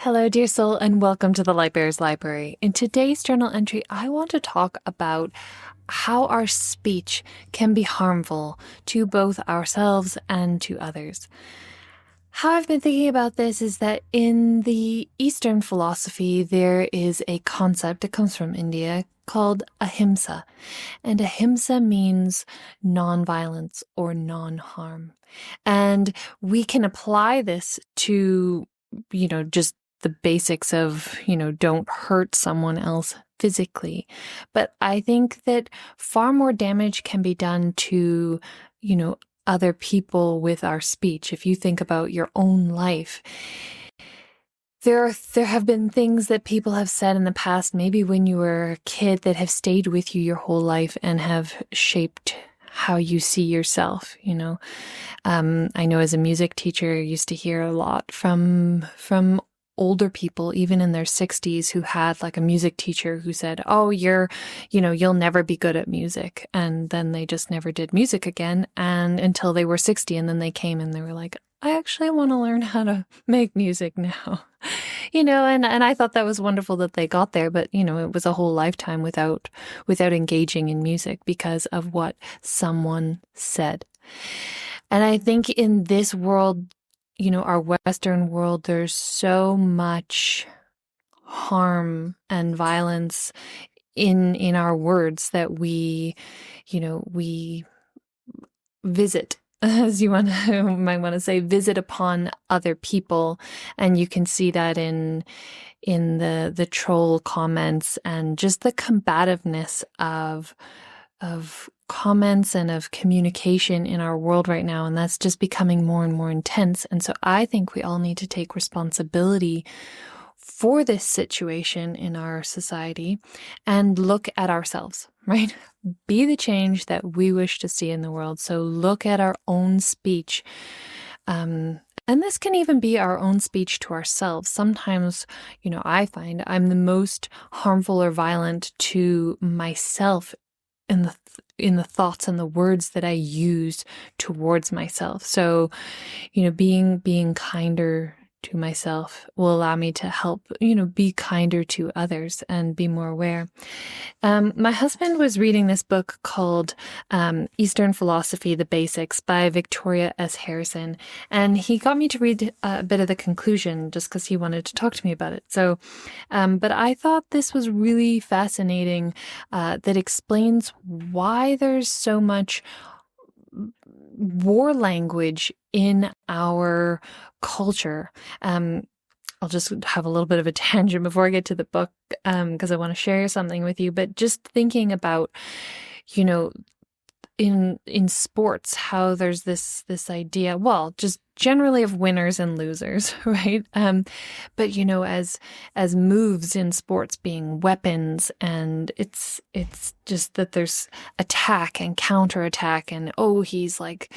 Hello, dear soul, and welcome to the Lightbearer's Library. In today's journal entry, I want to talk about how our speech can be harmful to both ourselves and to others. How I've been thinking about this is that in the Eastern philosophy, there is a concept, it comes from India, called Ahimsa. And Ahimsa means non-violence or non-harm. And we can apply this to, just the basics of, don't hurt someone else physically. But I think that far more damage can be done to, other people with our speech. If you think about your own life, there have been things that people have said in the past, maybe when you were a kid, that have stayed with you your whole life and have shaped how you see yourself. I know as a music teacher, I used to hear a lot from older people, even in their 60s, who had like a music teacher who said, oh, you'll never be good at music. And then they just never did music again. And until they were 60, and then they came and they were like, I actually want to learn how to make music now, and I thought that was wonderful that they got there. But, it was a whole lifetime without engaging in music because of what someone said. And I think in this world, our Western world, there's so much harm and violence in our words that we visit, as you might want to say, visit upon other people. And you can see that in the troll comments and just the combativeness of comments and of communication in our world right now. And that's just becoming more and more intense. And so I think we all need to take responsibility for this situation in our society and look at ourselves, right? Be the change that we wish to see in the world. So look at our own speech. And this can even be our own speech to ourselves. Sometimes, I find I'm the most harmful or violent to myself in the thoughts and the words that I use towards myself. So, being kinder to myself will allow me to help, be kinder to others and be more aware. My husband was reading this book called Eastern Philosophy, The Basics by Victoria S. Harrison. And he got me to read a bit of the conclusion just because he wanted to talk to me about it. So, but I thought this was really fascinating, that explains why there's so much war language in our culture. I'll just have a little bit of a tangent before I get to the book, because I want to share something with you. But just thinking about, in sports, how there's this idea, well, just generally of winners and losers, right? But as moves in sports being weapons, and it's just that there's attack and counterattack, and he's like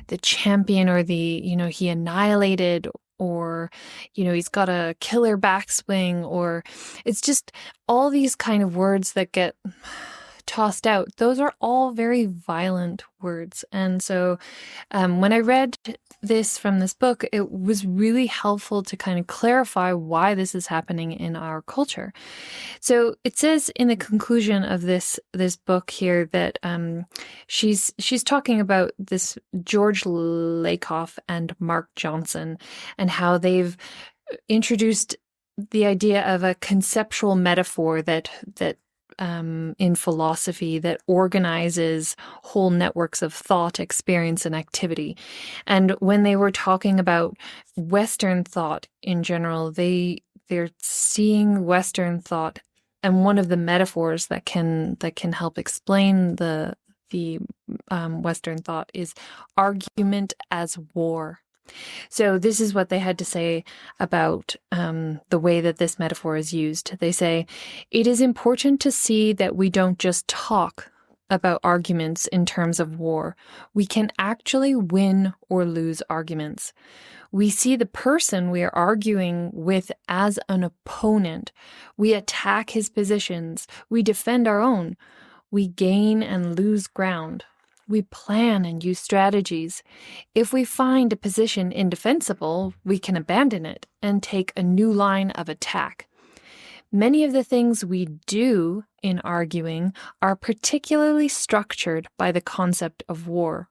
the champion, or he annihilated, or he's got a killer backswing, or it's just all these kind of words that get tossed out. Those are all very violent words. And so when I read this from this book, it was really helpful to kind of clarify why this is happening in our culture. So it says in the conclusion of this book here that she's talking about this George Lakoff and Mark Johnson, and how they've introduced the idea of a conceptual metaphor that in philosophy that organizes whole networks of thought, experience, and activity. And when they were talking about Western thought in general, they're seeing Western thought, and one of the metaphors that can help explain the Western thought is argument as war. So this is what they had to say about the way that this metaphor is used. They say, it is important to see that we don't just talk about arguments in terms of war. We can actually win or lose arguments. We see the person we are arguing with as an opponent. We attack his positions. We defend our own. We gain and lose ground. We plan and use strategies. If we find a position indefensible, we can abandon it and take a new line of attack. Many of the things we do in arguing are particularly structured by the concept of war.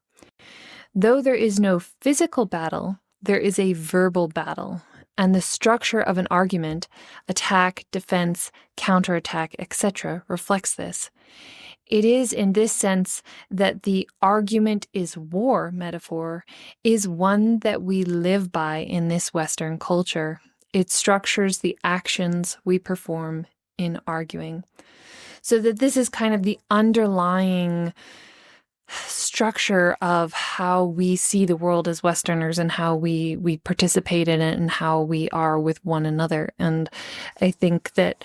Though there is no physical battle, there is a verbal battle, and the structure of an argument, attack, defense, counterattack, etc., reflects this. It is in this sense that the argument is war metaphor is one that we live by in this Western culture. It structures the actions we perform in arguing. So that this is kind of the underlying structure of how we see the world as Westerners and how we participate in it and how we are with one another. And I think that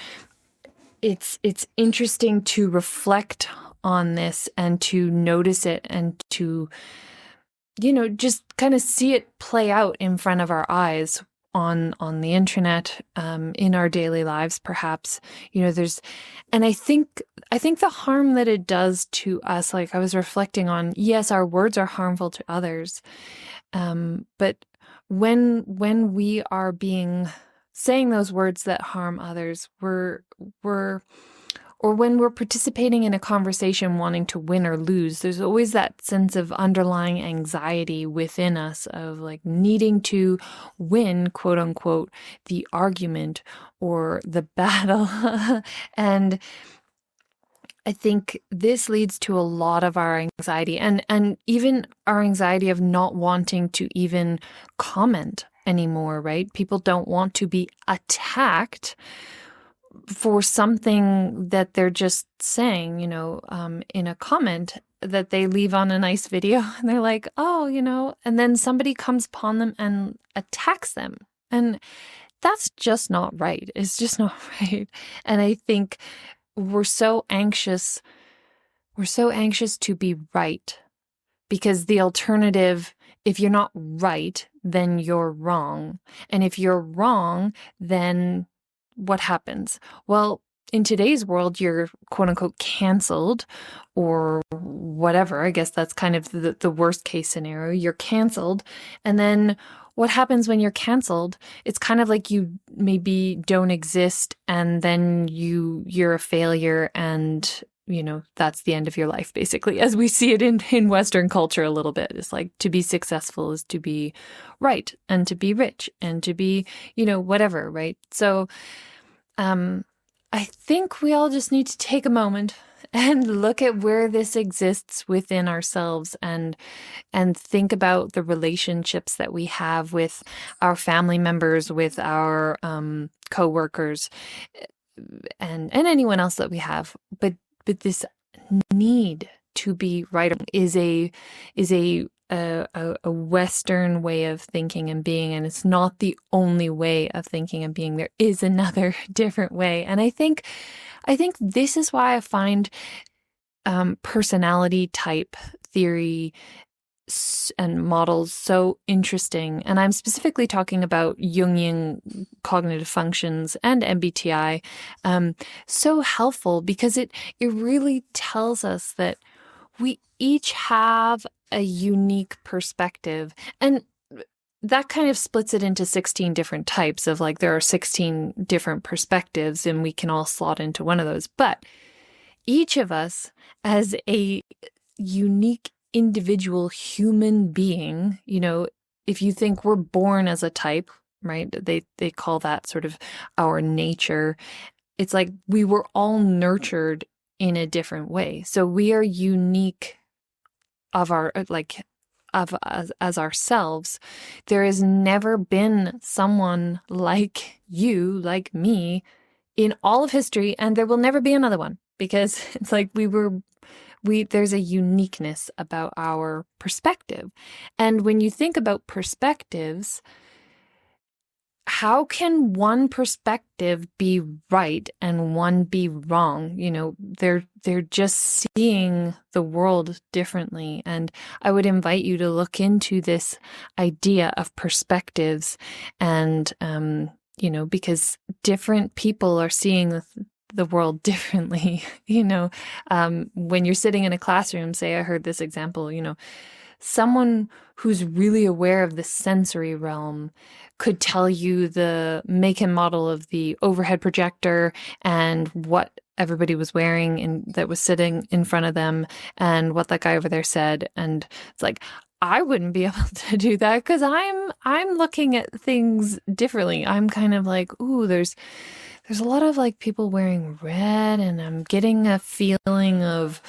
it's interesting to reflect on this and to notice it and to, just kind of see it play out in front of our eyes on the internet, in our daily lives, perhaps. And I think the harm that it does to us, like I was reflecting on, yes, our words are harmful to others, but when we are saying those words that harm others, or when we're participating in a conversation wanting to win or lose, there's always that sense of underlying anxiety within us of like needing to win, quote unquote, the argument or the battle. And I think this leads to a lot of our anxiety and even our anxiety of not wanting to even comment anymore, right? People don't want to be attacked for something that they're just saying, in a comment that they leave on a nice video, and they're like, oh, and then somebody comes upon them and attacks them. And that's just not right. It's just not right. And I think we're so anxious to be right, because the alternative, if you're not right, then you're wrong. And if you're wrong, then what happens? Well, in today's world, you're quote unquote canceled or whatever. I guess that's kind of the worst case scenario. You're canceled. And then what happens when you're canceled? It's kind of like you maybe don't exist, and then you're a failure, and that's the end of your life, basically, as we see it in Western culture a little bit. It's like to be successful is to be right and to be rich and to be, whatever, right? So I think we all just need to take a moment and look at where this exists within ourselves and think about the relationships that we have with our family members, with our coworkers, and anyone else that we have. But this need to be right is a Western way of thinking and being, and it's not the only way of thinking and being. There is another different way, and I think this is why I find personality type theory and models so interesting. And I'm specifically talking about Jungian cognitive functions and MBTI, so helpful because it really tells us that we each have a unique perspective. And that kind of splits it into 16 different types of like, there are 16 different perspectives and we can all slot into one of those. But each of us as a unique individual human being, if you think we're born as a type, right? They call that sort of our nature. It's like we were all nurtured in a different way. So we are unique as ourselves. There has never been someone like you, like me, in all of history, and there will never be another one, because it's like there's a uniqueness about our perspective. And when you think about perspectives, how can one perspective be right and one be wrong? They're just seeing the world differently. And I would invite you to look into this idea of perspectives and, because different people are seeing the world differently. When you're sitting in a classroom, say I heard this example, someone who's really aware of the sensory realm could tell you the make and model of the overhead projector and what everybody was wearing and that was sitting in front of them and what that guy over there said. And it's like, I wouldn't be able to do that because I'm looking at things differently. I'm kind of like, ooh, there's a lot of like people wearing red, and I'm getting a feeling of,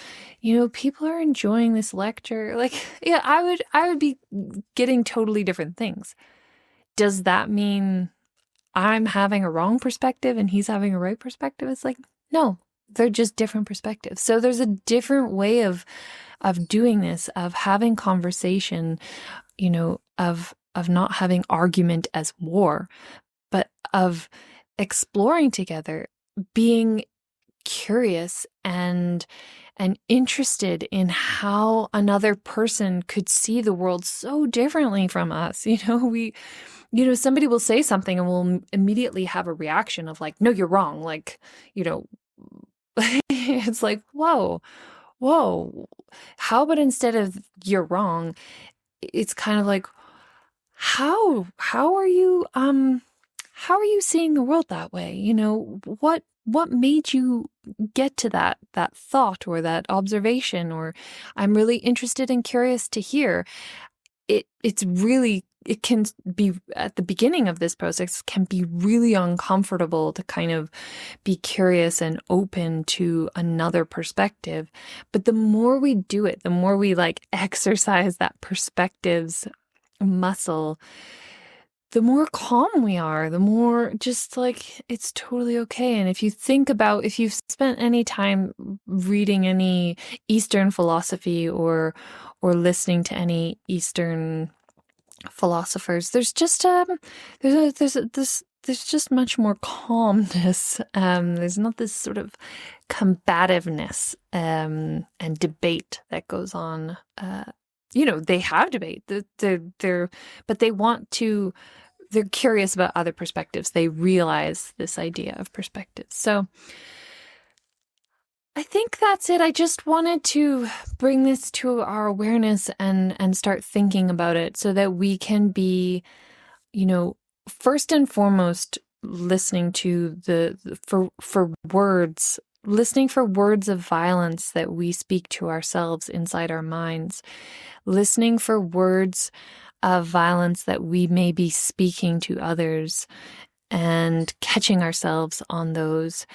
people are enjoying this lecture. Like, yeah, I would be getting totally different things. Does that mean I'm having a wrong perspective and he's having a right perspective? It's like, no, they're just different perspectives. So there's a different way of doing this, of having conversation, of not having argument as war, but of exploring together, being curious and interested in how another person could see the world so differently from us. Somebody will say something and we'll immediately have a reaction of like, no, you're wrong. Like, it's like, whoa, how about instead of you're wrong, it's kind of like, how are you seeing the world that way? What made you get to that thought or that observation? Or I'm really interested and curious to hear. It can be at the beginning of this process can be really uncomfortable to kind of be curious and open to another perspective. But the more we do it, the more we like exercise that perspective's muscle, the more calm we are, the more just like it's totally okay. And if you've spent any time reading any Eastern philosophy or listening to any Eastern philosophers, there's just there's just much more calmness. There's not this sort of combativeness and debate that goes on. They have debate. But they're curious about other perspectives. They realize this idea of perspective. So I think that's it. I just wanted to bring this to our awareness and start thinking about it so that we can be, first and foremost, listening to for words, listening for words of violence that we speak to ourselves inside our minds, listening for words of violence that we may be speaking to others and catching ourselves on those.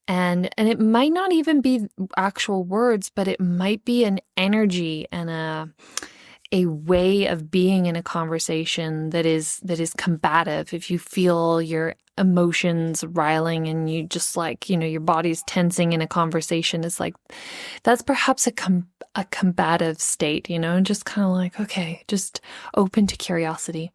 And it might not even be actual words, but it might be an energy and a way of being in a conversation that is combative. If you feel your emotions riling and you just like, your body's tensing in a conversation, it's like, that's perhaps a combative state, just kind of like, okay, just open to curiosity.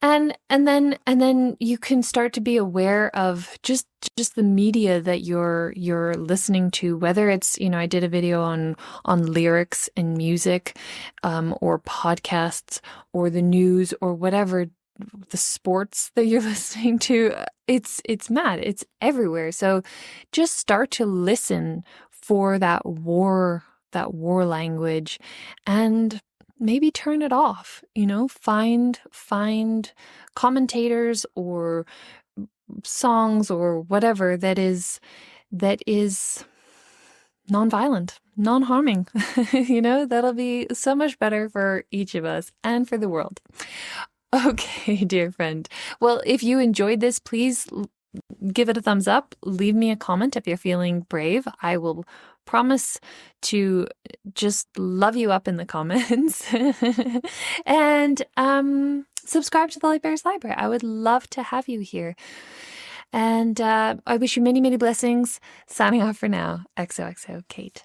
And then you can start to be aware of just the media that you're listening to, whether it's, I did a video on lyrics and music, or podcasts or the news or whatever, the sports that you're listening to. It's mad. It's everywhere. So just start to listen for that war language and maybe turn it off, find commentators or songs or whatever that is non-violent, non-harming. That'll be so much better for each of us and for the world. Okay, dear friend. Well, if you enjoyed this, please give it a thumbs up. Leave me a comment if you're feeling brave. I will promise to just love you up in the comments. And subscribe to the Lightbearer's Library. I would love to have you here. And I wish you many, many blessings. Signing off for now. XOXO, Kate.